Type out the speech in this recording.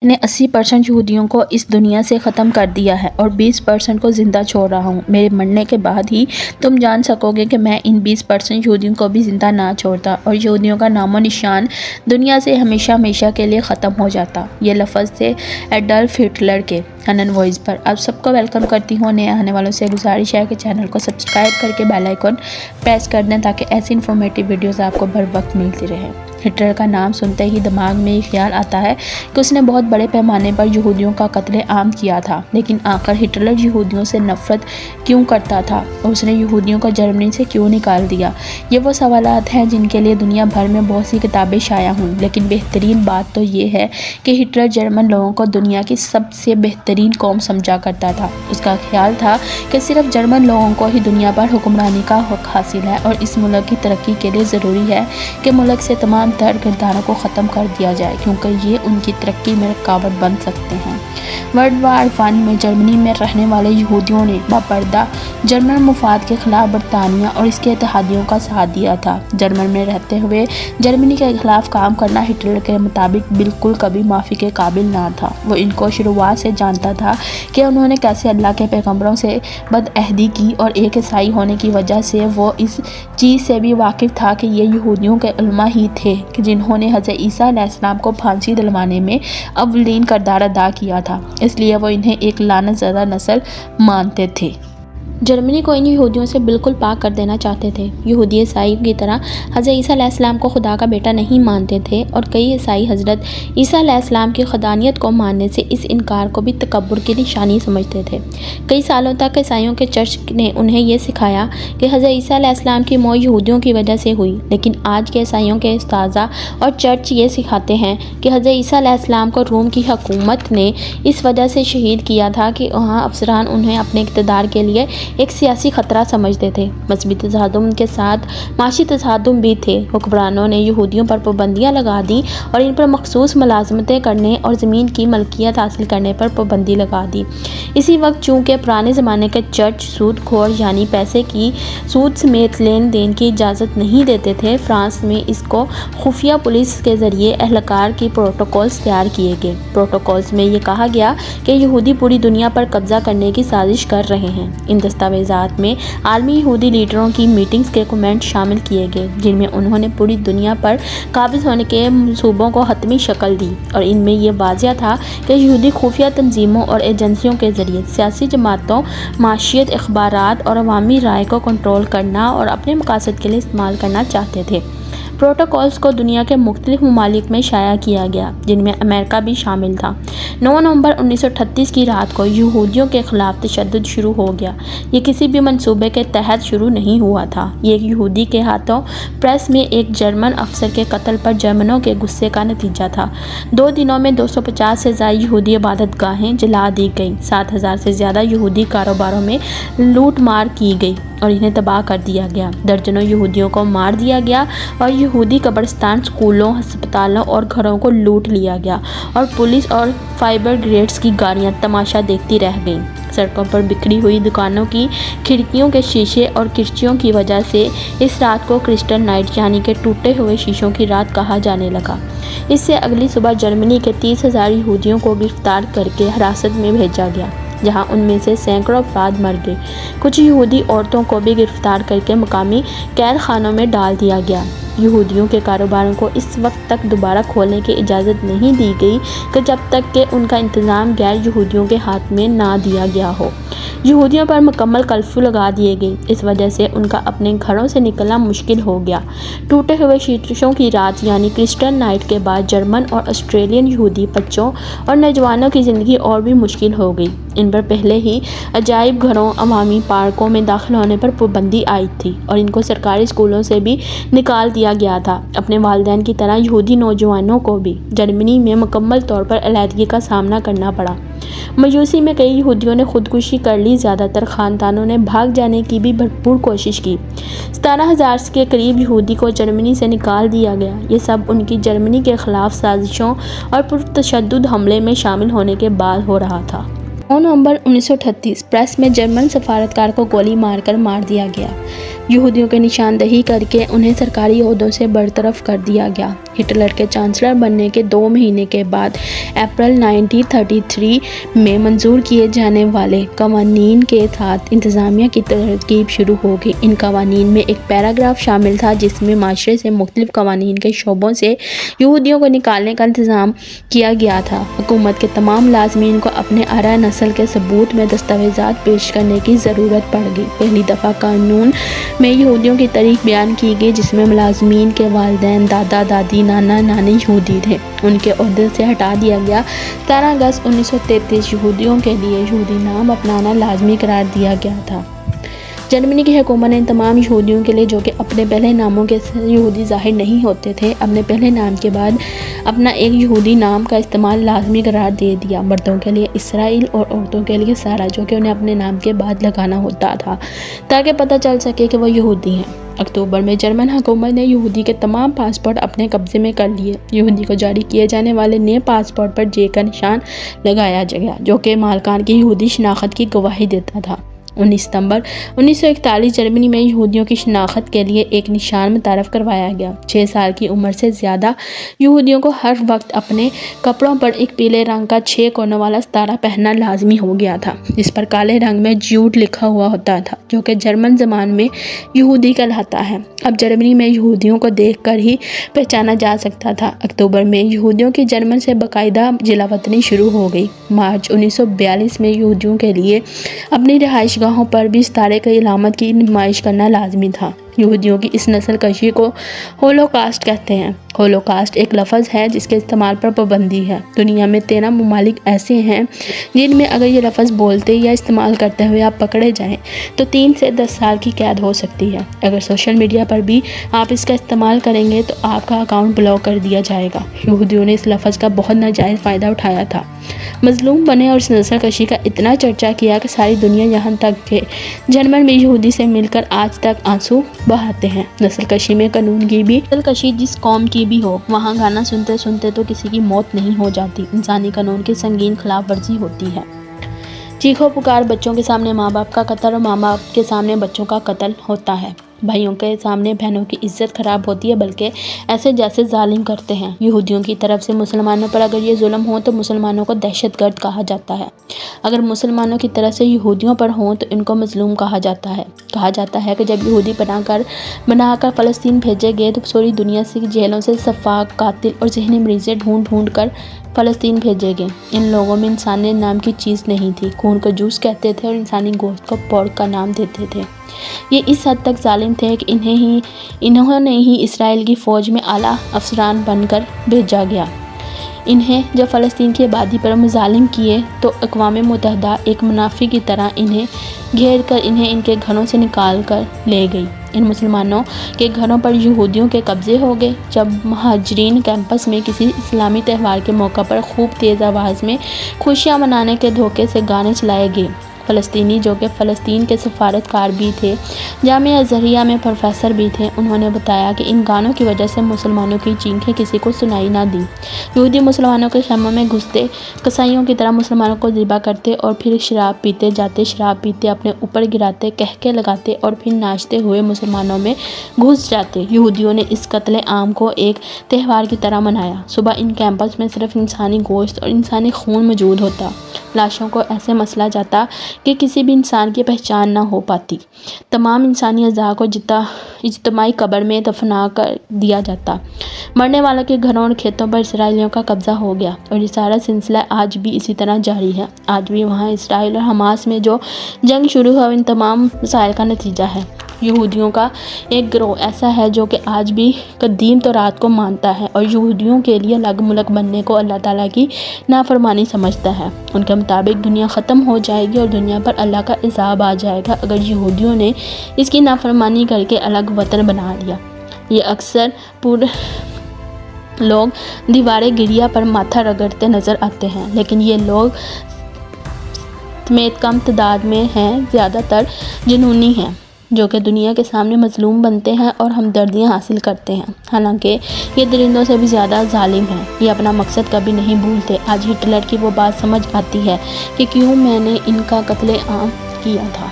نے 80% یہودیوں کو اس دنیا سے ختم کر دیا ہے اور 20% کو زندہ چھوڑ رہا ہوں۔ میرے مرنے کے بعد ہی تم جان سکو گے کہ میں ان 20% یہودیوں کو بھی زندہ نہ چھوڑتا اور یہودیوں کا نام و نشان دنیا سے ہمیشہ ہمیشہ کے لیے ختم ہو جاتا۔ یہ لفظ تھے ایڈولف ہٹلر کے۔ ہنن وائس پر آپ سب کو ویلکم کرتی ہوں۔ نئے آنے والوں سے گزارش ہے کہ چینل کو سبسکرائب کر کے بیل آئیکن پریس کر دیں تاکہ ایسی انفارمیٹیو ویڈیوز آپ کو بر وقت ملتی رہے۔ ہٹلر کا نام سنتے ہی دماغ میں یہ خیال آتا ہے کہ اس نے بہت بڑے پیمانے پر یہودیوں کا قتل عام کیا تھا، لیکن آخر ہٹلر یہودیوں سے نفرت کیوں کرتا تھا اور اس نے یہودیوں کو جرمنی سے کیوں نکال دیا؟ یہ وہ سوالات ہیں جن کے لیے دنیا بھر میں بہت سی کتابیں شائع ہوئیں، لیکن بہترین بات تو یہ ہے کہ ہٹلر جرمن لوگوں کو دنیا کی سب سے بہترین قوم سمجھا کرتا تھا۔ اس کا خیال تھا کہ صرف جرمن لوگوں کو ہی دنیا پر حکمرانی کا حق حاصل ہے اور اس ملک کی ترقی کے لیے ضروری ہے کہ ملک سے تمام تر کرداروں کو ختم کر دیا جائے، کیونکہ یہ ان کی ترقی میں رکاوٹ بن سکتے ہیں۔ ورلڈ وار I میں جرمنی میں رہنے والے یہودیوں نے باپردہ جرمن مفاد کے خلاف برطانیہ اور اس کے اتحادیوں کا ساتھ دیا تھا۔ جرمن میں رہتے ہوئے جرمنی کے خلاف کام کرنا ہٹلر کے مطابق بالکل کبھی معافی کے قابل نہ تھا۔ وہ ان کو شروعات سے جانتا تھا کہ انہوں نے کیسے اللہ کے پیغمبروں سے بدعہدی کی اور ایک عیسائی ہونے کی وجہ سے وہ اس چیز سے بھی واقف تھا کہ یہ یہودیوں کے علماء ہی تھے جنہوں نے حضرت عیسیٰ علیہ السلام کو پھانسی دلوانے میں اولین کردار ادا کیا تھا، اس لیے وہ انہیں ایک لعنت زدہ نسل مانتے تھے۔ جرمنی کو ان یہودیوں سے بالکل پاک کر دینا چاہتے تھے۔ یہودی عیسائی کی طرح حضرت عیسیٰ علیہ السلام کو خدا کا بیٹا نہیں مانتے تھے اور کئی عیسائی حضرت عیسیٰ علیہ السلام کی خدانیت کو ماننے سے اس انکار کو بھی تکبر کی نشانی سمجھتے تھے۔ کئی سالوں تک عیسائیوں کے چرچ نے انہیں یہ سکھایا کہ حضرت عیسیٰ علیہ السلام کی موت یہودیوں کی وجہ سے ہوئی، لیکن آج کے عیسائیوں کے اساتذہ اور چرچ یہ سکھاتے ہیں کہ حضرت عیسیٰ علیہ السلام کو روم کی حکومت نے اس وجہ سے شہید کیا تھا کہ وہاں افسران انہیں اپنے اقتدار کے لیے ایک سیاسی خطرہ سمجھتے تھے۔ مذہبی تصادم کے ساتھ معاشی تصادم بھی تھے۔ حکمرانوں نے یہودیوں پر پابندیاں لگا دیں اور ان پر مخصوص ملازمتیں کرنے اور زمین کی ملکیت حاصل کرنے پر پابندی لگا دی۔ اسی وقت چونکہ پرانے زمانے کے چرچ سود خور یعنی پیسے کی سود سمیت لین دین کی اجازت نہیں دیتے تھے، فرانس میں اس کو خفیہ پولیس کے ذریعے اہلکار کی پروٹوکولز تیار کیے گئے۔ پروٹوکولز میں یہ کہا گیا کہ یہودی پوری دنیا پر قبضہ کرنے کی سازش کر رہے ہیں۔ ان دستاویزات میں عالمی یہودی لیڈروں کی میٹنگز کے کمنٹ شامل کیے گئے جن میں انہوں نے پوری دنیا پر قابض ہونے کے منصوبوں کو حتمی شکل دی، اور ان میں یہ واضح تھا کہ یہودی خفیہ تنظیموں اور ایجنسیوں کے ذریعے سیاسی جماعتوں، معیشت، اخبارات اور عوامی رائے کو کنٹرول کرنا اور اپنے مقاصد کے لیے استعمال کرنا چاہتے تھے۔ پروٹوکولز کو دنیا کے مختلف ممالک میں شائع کیا گیا جن میں امریکہ بھی شامل تھا۔ 9 نومبر 1938 کی رات کو یہودیوں کے خلاف تشدد شروع ہو گیا۔ یہ کسی بھی منصوبے کے تحت شروع نہیں ہوا تھا۔ یہ ایک یہودی کے ہاتھوں پیرس میں ایک جرمن افسر کے قتل پر جرمنوں کے غصے کا نتیجہ تھا۔ 2 دنوں میں 250 سے زائد یہودی عبادت گاہیں جلا دی گئیں۔ 7000 سے زیادہ یہودی کاروباروں میں لوٹ مار کی گئی اور انہیں تباہ کر دیا گیا۔ درجنوں یہودیوں کو مار دیا گیا اور یہودی قبرستان، اسکولوں، ہسپتالوں اور گھروں کو لوٹ لیا گیا، اور پولیس اور فائر بریگیڈ کی گاڑیاں تماشا دیکھتی رہ گئیں۔ سڑکوں پر بکھری ہوئی دکانوں کی کھڑکیوں کے شیشے اور کرسیوں کی وجہ سے اس رات کو کرسٹل نائٹ یعنی کہ ٹوٹے ہوئے شیشوں کی رات کہا جانے لگا۔ اس سے اگلی صبح جرمنی کے 30,000 یہودیوں کو گرفتار کر کے حراست میں بھیجا گیا، جہاں ان میں سے سینکڑوں افراد مر گئے۔ کچھ یہودی عورتوں کو بھی گرفتار کر کے مقامی قید خانوں میں ڈال دیا گیا۔ یہودیوں کے کاروباروں کو اس وقت تک دوبارہ کھولنے کی اجازت نہیں دی گئی کہ جب تک کہ ان کا انتظام غیر یہودیوں کے ہاتھ میں نہ دیا گیا ہو۔ یہودیوں پر مکمل کرفیو لگا دیے گئے، اس وجہ سے ان کا اپنے گھروں سے نکلنا مشکل ہو گیا۔ ٹوٹے ہوئے شیشوں کی رات یعنی کرسٹل نائٹ کے بعد جرمن اور آسٹریلین یہودی بچوں اور نوجوانوں کی زندگی اور بھی مشکل ہو گئی۔ ان پر پہلے ہی عجائب گھروں، عوامی پارکوں میں داخل ہونے پر پابندی عائد تھی اور ان کو سرکاری اسکولوں سے بھی نکال دیا گیا تھا۔ اپنے والدین کی طرح یہودی نوجوانوں کو بھی جرمنی میں مکمل طور پر علیحدگی کا سامنا کرنا پڑا۔ مایوسی میں کئی یہودیوں نے خودکشی کر لی، زیادہ تر خاندانوں نے بھاگ جانے کی بھی بھرپور کوشش کی۔ 17,000 کے قریب یہودی کو جرمنی سے نکال دیا گیا۔ یہ سب ان کی جرمنی کے خلاف سازشوں اور پرتشدد حملے میں شامل ہونے کے بعد ہو رہا تھا۔ 9 نومبر 1938 پیرس میں جرمن سفارتکار کو گولی مار کر مار دیا گیا۔ یہودیوں کی نشاندہی کر کے انہیں سرکاری عہدوں سے برطرف کر دیا گیا۔ ہٹلر کے چانسلر بننے کے 2 مہینے کے بعد اپریل 1933 میں منظور کیے جانے والے قوانین کے ساتھ انتظامیہ کی ترکیب شروع ہو گئی۔ ان قوانین میں ایک پیراگراف شامل تھا جس میں معاشرے سے مختلف قوانین کے شعبوں سے یہودیوں کو نکالنے کا انتظام کیا گیا تھا۔ حکومت کے تمام ملازمین کو اپنے آرائے نسل کے ثبوت میں دستاویزات پیش کرنے کی ضرورت پڑ گئی۔ پہلی دفعہ قانون میں یہودیوں کی تاریخ بیان کی گئی جس میں ملازمین کے والدین، دادا دادی، نانا نانی یہودی تھے، ان کے عہدے سے ہٹا دیا گیا۔ 17 اگست 1933 یہودیوں کے لیے یہودی نام اپنانا لازمی قرار دیا گیا تھا۔ جرمنی کی حکومت نے تمام یہودیوں کے لیے جو کہ اپنے پہلے ناموں کے یہودی ظاہر نہیں ہوتے تھے، اپنے پہلے نام کے بعد اپنا ایک یہودی نام کا استعمال لازمی قرار دے دیا۔ مردوں کے لیے اسرائیل اور عورتوں کے لیے سارہ، جو کہ انہیں اپنے نام کے بعد لگانا ہوتا تھا تاکہ پتہ چل سکے کہ وہ یہودی ہیں۔ اکتوبر میں جرمن حکومت نے یہودی کے تمام پاسپورٹ اپنے قبضے میں کر لیے۔ یہودی کو جاری کیے جانے والے نئے پاسپورٹ پر جے کا نشان لگایا گیا جو کہ مالکان کی یہودی شناخت کی گواہی دیتا تھا۔ 19 ستمبر 1941 جرمنی میں یہودیوں کی شناخت کے لیے ایک نشان متعارف کروایا گیا۔ 6 سال کی عمر سے زیادہ یہودیوں کو ہر وقت اپنے کپڑوں پر ایک پیلے رنگ کا 6 کونوں والا ستارہ پہننا لازمی ہو گیا تھا جس پر کالے رنگ میں جیوڈ لکھا ہوا ہوتا تھا جو کہ جرمن زبان میں یہودی کہلاتا ہے۔ اب جرمنی میں یہودیوں کو دیکھ کر ہی پہچانا جا سکتا تھا۔ اکتوبر میں یہودیوں کی جرمن سے باقاعدہ جلا وطنی شروع ہو گئی۔ مارچ 1942 میں یہودیوں کے لیے اپنی رہائش گاہوں پر بھی ستارے کی علامت کی نمائش کرنا لازمی تھا۔ یہودیوں کی اس نسل کشی کو ہولوکاسٹ کہتے ہیں۔ ہولوکاسٹ ایک لفظ ہے جس کے استعمال پر پابندی ہے۔ دنیا میں 13 ممالک ایسے ہیں جن میں اگر یہ لفظ بولتے یا استعمال کرتے ہوئے آپ پکڑے جائیں تو 3 سے 10 سال کی قید ہو سکتی ہے۔ اگر سوشل میڈیا پر بھی آپ اس کا استعمال کریں گے تو آپ کا اکاؤنٹ بلاک کر دیا جائے گا۔ یہودیوں نے اس لفظ کا بہت ناجائز فائدہ اٹھایا تھا، مظلوم بنے اور اس نسل کشی کا اتنا چرچا کیا کہ ساری دنیا یہاں تک کہ جرمن بھی یہودی سے مل کر آج تک آنسو بہاتے ہیں۔ نسل کشی میں قانون کی بھی، نسل کشی جس قوم کی بھی ہو، وہاں گانا سنتے سنتے تو کسی کی موت نہیں ہو جاتی، انسانی قانون کی سنگین خلاف ورزی ہوتی ہے۔ چیخو پکار، بچوں کے سامنے ماں باپ کا قتل اور ماں باپ کے سامنے بچوں کا قتل ہوتا ہے۔ بھائیوں کے سامنے بہنوں کی عزت خراب ہوتی ہے، بلکہ ایسے جیسے ظالم کرتے ہیں۔ یہودیوں کی طرف سے مسلمانوں پر اگر یہ ظلم ہو تو مسلمانوں کو دہشت گرد کہا جاتا ہے، اگر مسلمانوں کی طرف سے یہودیوں پر ہوں تو ان کو مظلوم کہا جاتا ہے۔ کہا جاتا ہے کہ جب یہودی بنا کر فلسطین بھیجے گئے تو سوری دنیا سے جیلوں سے سفاک، قاتل اور ذہنی مریضیں ڈھونڈ ڈھونڈ کر فلسطین بھیجے گئے۔ ان لوگوں میں انسانیت نام کی چیز نہیں تھی، خون کو جوس کہتے تھے اور انسانی گوشت کو پورک کا نام دیتے تھے۔ یہ اس حد تک ظالم تھے کہ انہوں نے ہی اسرائیل کی فوج میں اعلیٰ افسران بن کر بھیجا گیا۔ انہیں جب فلسطین کی آبادی پر مظالم کیے تو اقوام متحدہ ایک منافع کی طرح انہیں گھیر کر انہیں ان کے گھروں سے نکال کر لے گئی۔ ان مسلمانوں کے گھروں پر یہودیوں کے قبضے ہو گئے۔ جب مہاجرین کیمپس میں کسی اسلامی تہوار کے موقع پر خوب تیز آواز میں خوشیاں منانے کے دھوکے سے گانے چلائے گئے۔ فلسطینی جو کہ فلسطین کے سفارتکار بھی تھے، جامعہ ازہریہ میں پروفیسر بھی تھے، انہوں نے بتایا کہ ان گانوں کی وجہ سے مسلمانوں کی چیخیں کسی کو سنائی نہ دی۔ یہودی مسلمانوں کے خیموں میں گھستے، قصائیوں کی طرح مسلمانوں کو ذبح کرتے اور پھر شراب پیتے جاتے، شراب پیتے اپنے اوپر گراتے، کہکے لگاتے اور پھر ناچتے ہوئے مسلمانوں میں گھس جاتے۔ یہودیوں نے اس قتل عام کو ایک تہوار کی طرح منایا۔ صبح ان کیمپس میں صرف انسانی گوشت اور انسانی خون موجود ہوتا، لاشوں کو ایسے مسلا جاتا کہ کسی بھی انسان کی پہچان نہ ہو پاتی، تمام انسانی اعضاء کو اجتماعی قبر میں دفنا کر دیا جاتا۔ مرنے والوں کے گھروں اور کھیتوں پر اسرائیلیوں کا قبضہ ہو گیا اور یہ سارا سلسلہ آج بھی اسی طرح جاری ہے۔ آج بھی وہاں اسرائیل اور حماس میں جو جنگ شروع ہوا ان تمام مسائل کا نتیجہ ہے۔ یہودیوں کا ایک گروہ ایسا ہے جو کہ آج بھی قدیم تورات کو مانتا ہے اور یہودیوں کے لیے الگ ملک بننے کو اللہ تعالیٰ کی نافرمانی سمجھتا ہے۔ ان کے مطابق دنیا ختم ہو جائے گی اور دنیا پر اللہ کا عذاب آ جائے گا اگر یہودیوں نے اس کی نافرمانی کر کے الگ وطن بنا لیا۔ یہ اکثر لوگ دیوار گریا پر ماتھا رگڑتے نظر آتے ہیں، لیکن یہ لوگ سمیت کم تعداد میں ہیں، زیادہ تر جنونی ہیں جو کہ دنیا کے سامنے مظلوم بنتے ہیں اور ہمدردیاں حاصل کرتے ہیں، حالانکہ یہ درندوں سے بھی زیادہ ظالم ہیں۔ یہ اپنا مقصد کبھی نہیں بھولتے۔ آج ہٹلر کی وہ بات سمجھ آتی ہے کہ کیوں میں نے ان کا قتل عام کیا تھا۔